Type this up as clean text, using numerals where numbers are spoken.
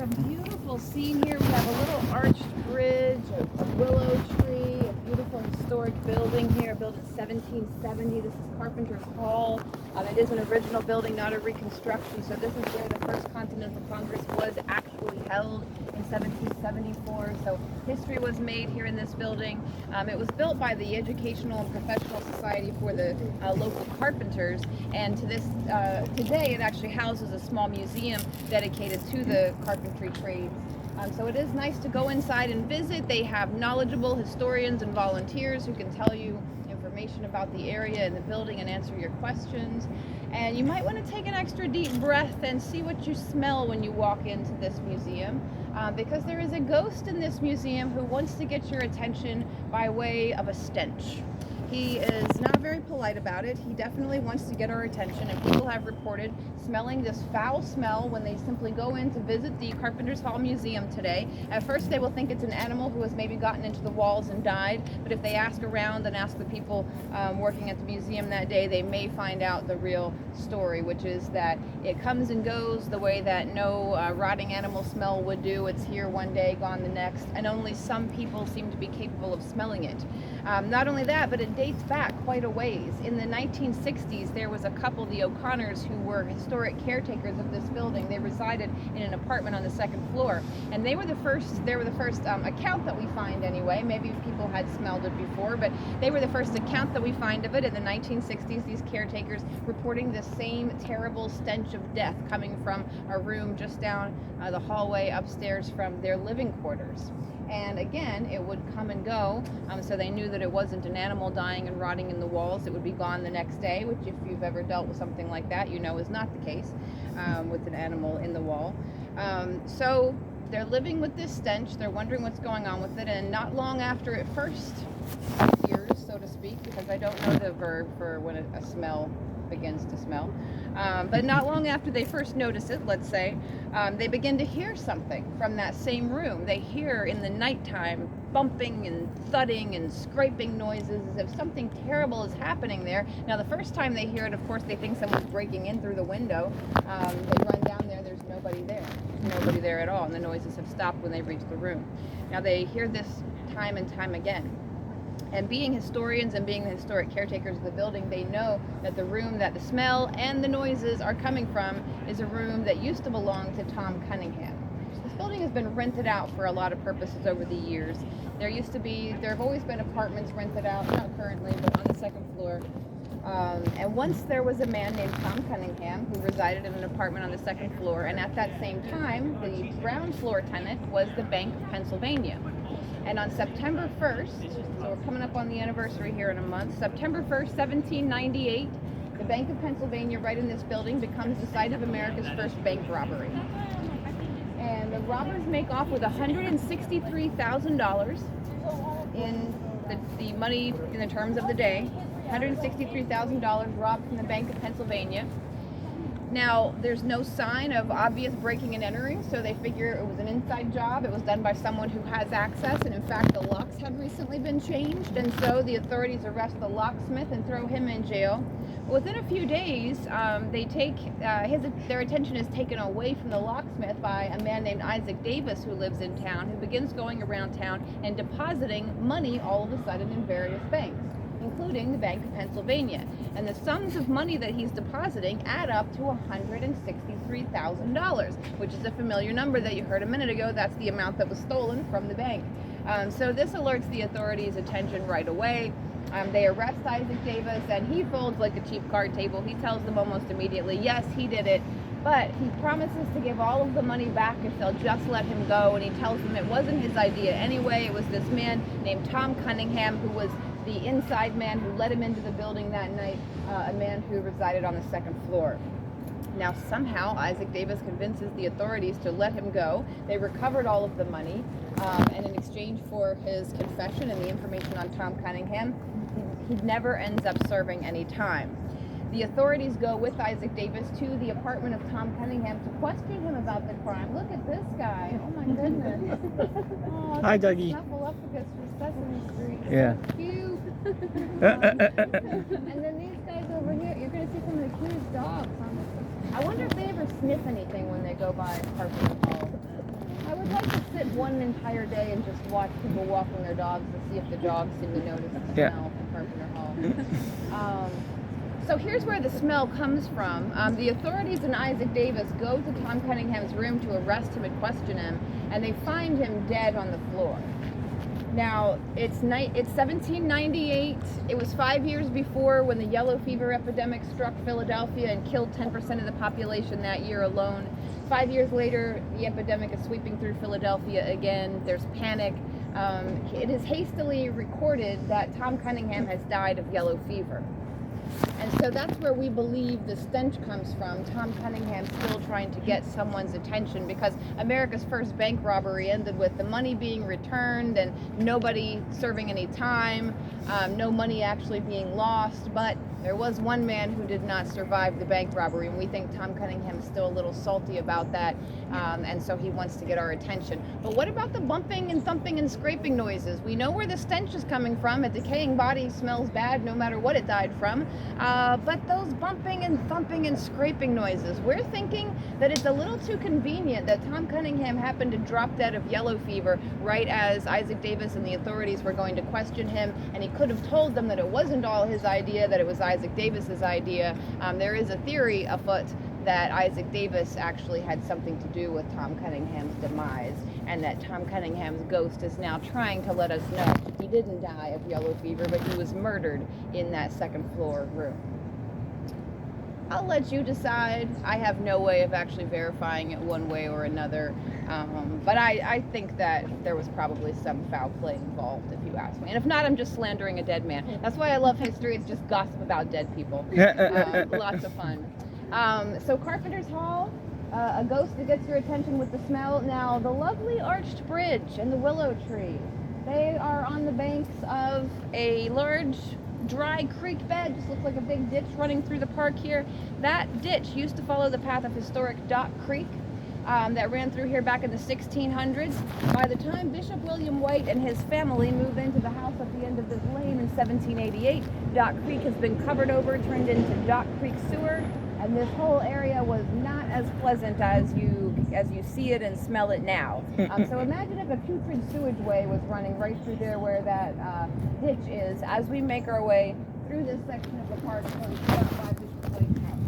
a beautiful scene here. We have a little arched bridge, a willow tree, a beautiful historic building here, built in 1770. This is Carpenter's Hall. It is an original building, not a reconstruction. So this is where the first Continental Congress was actually held in 1774. So history was made here in this building. It was built by the Educational and Professional Society for the local carpenters, and to this today it actually houses a small museum dedicated to the carpentry trades. So it is nice to go inside and visit. They have knowledgeable historians and volunteers who can tell you information about the area and the building and answer your questions. And you might want to take an extra deep breath and see what you smell when you walk into this museum, because there is a ghost in this museum who wants to get your attention by way of a stench. He is not very polite about it. He definitely wants to get our attention, and people have reported smelling this foul smell when they simply go in to visit the Carpenter's Hall Museum today. At first they will think it's an animal who has maybe gotten into the walls and died, but if they ask around and ask the people working at the museum that day, they may find out the real story, which is that it comes and goes the way that no rotting animal smell would do. It's here one day, gone the next, and only some people seem to be capable of smelling it. Not only that, but it dates back quite a ways. In the 1960s, there was a couple, the O'Connors, who were historic caretakers of this building. They resided in an apartment on the second floor, and they were the first account that we find anyway. Maybe people had smelled it before, but they were the first account that we find of it in the 1960s, these caretakers reporting the same terrible stench of death coming from a room just down the hallway upstairs from their living quarters. And again, it would come and go, so they knew that it wasn't an animal dying and rotting in the walls. It would be gone the next day, which, if you've ever dealt with something like that, you know is not the case with an animal in the wall. So they're living with this stench. They're wondering what's going on with it, and not long after it first appears, so to speak, because I don't know the verb for when a smell begins to smell, but not long after they first notice it, let's say, they begin to hear something from that same room. They hear in the nighttime bumping and thudding and scraping noises as if something terrible is happening there. Now, the first time they hear it, of course, they think someone's breaking in through the window. They run down there, there's nobody there. There's nobody there at all, and the noises have stopped when they reach the room. Now, they hear this time and time again. And being historians and being the historic caretakers of the building, they know that the room that the smell and the noises are coming from is a room that used to belong to Tom Cunningham. This building has been rented out for a lot of purposes over the years. There have always been apartments rented out, not currently, but on the second floor. And once there was a man named Tom Cunningham who resided in an apartment on the second floor, and at that same time, the ground floor tenant was the Bank of Pennsylvania. And on September 1st, so we're coming up on the anniversary here in a month, September 1st, 1798, the Bank of Pennsylvania, right in this building, becomes the site of America's first bank robbery. And the robbers make off with $163,000 in the money in the terms of the day. $163,000 robbed from the Bank of Pennsylvania. Now, there's no sign of obvious breaking and entering, so they figure it was an inside job. It was done by someone who has access, and in fact, the locks had recently been changed, and so the authorities arrest the locksmith and throw him in jail. Within a few days, their attention is taken away from the locksmith by a man named Isaac Davis, who lives in town, who begins going around town and depositing money all of a sudden in various banks, including the Bank of Pennsylvania. And the sums of money that he's depositing add up to $163,000, which is a familiar number that you heard a minute ago. That's the amount that was stolen from the bank. So this alerts the authorities' attention right away. They arrest Isaac Davis, and he folds like a cheap card table. He tells them almost immediately, yes, he did it, but he promises to give all of the money back if they'll just let him go, and he tells them it wasn't his idea anyway. It was this man named Tom Cunningham, who was the inside man who let him into the building that night, a man who resided on the second floor. Now, somehow, Isaac Davis convinces the authorities to let him go. They recovered all of the money, and in exchange for his confession and the information on Tom Cunningham, he never ends up serving any time. The authorities go with Isaac Davis to the apartment of Tom Cunningham to question him about the crime. Look at this guy. Oh my goodness. Oh, hi, Dougie. Snuffleupagus for Sesame Street. Yeah. So cute. And then these guys over here, you're going to see some of the cutest dogs on this. I wonder if they ever sniff anything when they go by Carpenter's Hall. like to sit one entire day and just watch people walking their dogs and see if the dogs seem to notice the smell from Carpenter Hall. So here's where the smell comes from. The authorities and Isaac Davis go to Tom Cunningham's room to arrest him and question him, and they find him dead on the floor. Now, it's 1798. It was 5 years before when the yellow fever epidemic struck Philadelphia and killed 10% of the population that year alone. 5 years later, the epidemic is sweeping through Philadelphia again. There's panic. It is hastily recorded that Tom Cunningham has died of yellow fever. And so that's where we believe the stench comes from. Tom Cunningham still trying to get someone's attention, because America's first bank robbery ended with the money being returned and nobody serving any time, no money actually being lost. But there was one man who did not survive the bank robbery, and we think Tom Cunningham is still a little salty about that, and so he wants to get our attention. But what about the bumping and thumping and scraping noises? We know where the stench is coming from. A decaying body smells bad no matter what it died from. But those bumping and thumping and scraping noises, we're thinking that it's a little too convenient that Tom Cunningham happened to drop dead of yellow fever right as Isaac Davis and the authorities were going to question him, and he could have told them that it wasn't all his idea, that it was Isaac Davis's idea. There is a theory afoot that Isaac Davis actually had something to do with Tom Cunningham's demise, and that Tom Cunningham's ghost is now trying to let us know he didn't die of yellow fever, but he was murdered in that second floor room. I'll let you decide. I have no way of actually verifying it one way or another, but I think that there was probably some foul play involved, if you ask me. And if not, I'm just slandering a dead man. That's why I love history. It's just gossip about dead people. Lots of fun. So Carpenter's Hall, a ghost that gets your attention with the smell. Now, the lovely arched bridge and the willow tree, they are on the banks of a large dry creek bed. Just looks like a big ditch running through the park here. That ditch used to follow the path of historic Dock Creek that ran through here back in the 1600s. By the time Bishop William White and his family moved into the house at the end of this lane in 1788, Dock Creek has been covered over, turned into Dock Creek Sewer, and this whole area was not as pleasant as you see it and smell it now. So imagine if a putrid sewage way was running right through there where that ditch is, as we make our way through this section of the park by Bishop White's house.